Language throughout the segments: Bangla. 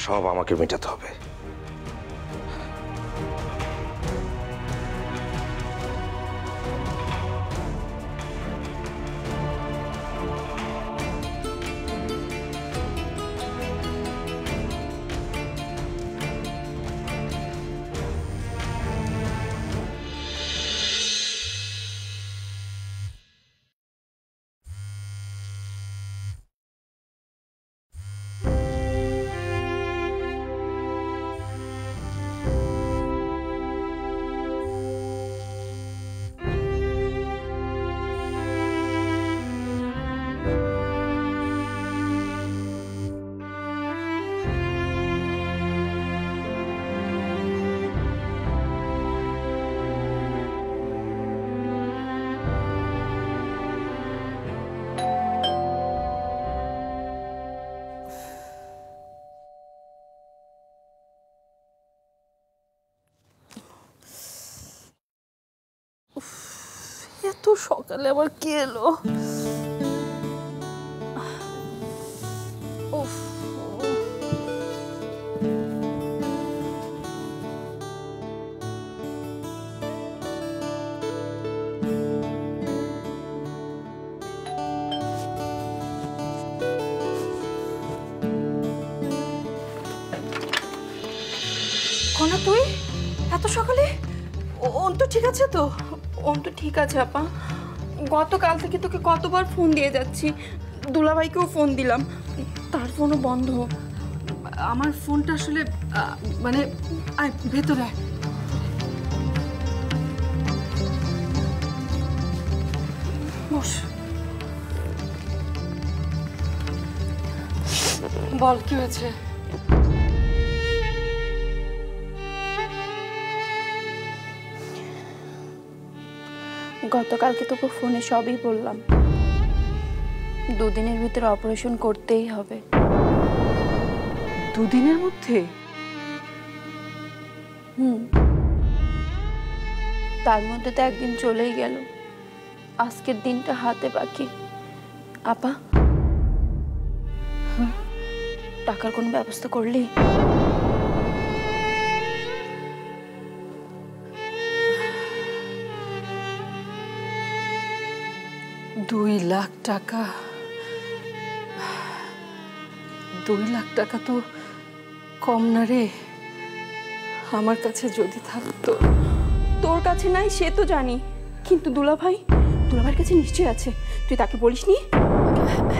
সব আমাকে মেটাতে হবে। এত সকালে আবার কে এলো? উফ, কনা তুই এত সকালে? অন্তু ঠিক আছে তো? অন্তু ঠিক আছে আপা। গতকাল থেকে তোকে কতবার ফোন দিয়ে যাচ্ছি, দুলাভাইকেও ফোন দিলাম, তার ফোনও বন্ধ। আমার ফোনটা আসলে মানে আয় ভেতরে আয়। বস, বল কি হয়েছে? গতকালকে তোকে ফোনে সবই বললাম, দুদিনের ভিতরে অপারেশন করতেই হবে। দুদিনের মধ্যে? তার মধ্যে তো একদিন চলেই গেল, আজকের দিনটা হাতে বাকি। আপা, টাকার কোনো ব্যবস্থা করলি? $2 লাখ টাকা? 2 লাখ টাকা তো কম না রে। আমার কাছে যদি থাকতো। তোর কাছে নাই সে তো জানি, কিন্তু দুলাভাইয়ের কাছে নিশ্চয়ই আছে। তুই তাকে বলিসনি?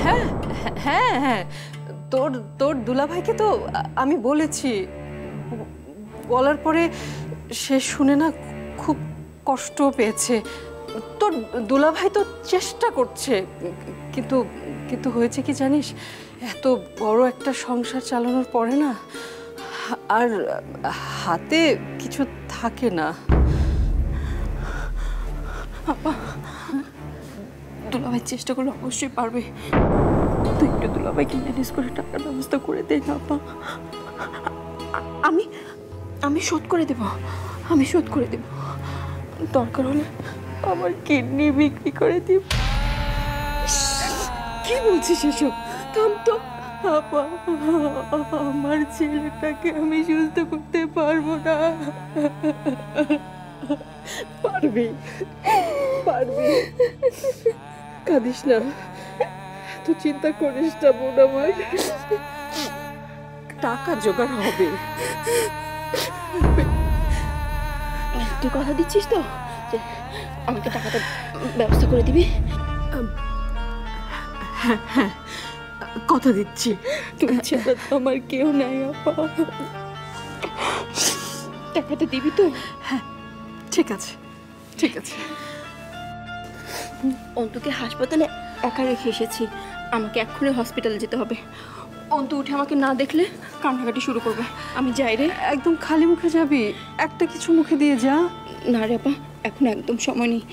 হ্যাঁ হ্যাঁ হ্যাঁ, তোর দুলাভাইকে তো আমি বলেছি। বলার পরে সে শুনে না খুব কষ্ট পেয়েছে। তোর দুলাভাই তো চেষ্টা করছে, কিন্তু কিন্তু হয়েছে কি জানিস, এত বড় একটা সংসার চালানোর পরে না আর হাতে কিছু থাকে না। আপা, দুলাভাই চেষ্টা করলে অবশ্যই পারবে। তুই একটু দুলাভাইকে ম্যানেজ করে টাকার ব্যবস্থা করে দে না আপা। আমি শোধ করে দেব, আমি শোধ করে দেব। দরকার হলে আমার কিডনি বিক্রি করে দিব। কি বলছিস এসব? থাম তো আপা, আমার ছেলেটাকে আমি সুস্থ করতে পারবো না। পারবি পারবি, কাঁদিস না, এত চিন্তা করিস না বোন আমার। টাকা জোগাড় হবে। তুই কথা দিচ্ছিস তো যে আমাকে টাকাটা ব্যবস্থা করে দিবি? হ্যাঁ হ্যাঁ, কথা দিচ্ছি। তুই ছাড়া তো আমার কেউ নাই আপা, টাকাটা দিবি তো? হ্যাঁ ঠিক আছে ঠিক আছে। অন্তুকে হাসপাতালে একা রেখে এসেছি, আমাকে এক্ষুনি হসপিটালে যেতে হবে। অন্তু উঠে আমাকে না দেখলে কান্নাকাটি শুরু করবে। আমি যাই রে। একদম খালি মুখে যাবি? একটা কিছু মুখে দিয়ে যা। না রে আপা, এখন একদম সময় নেই।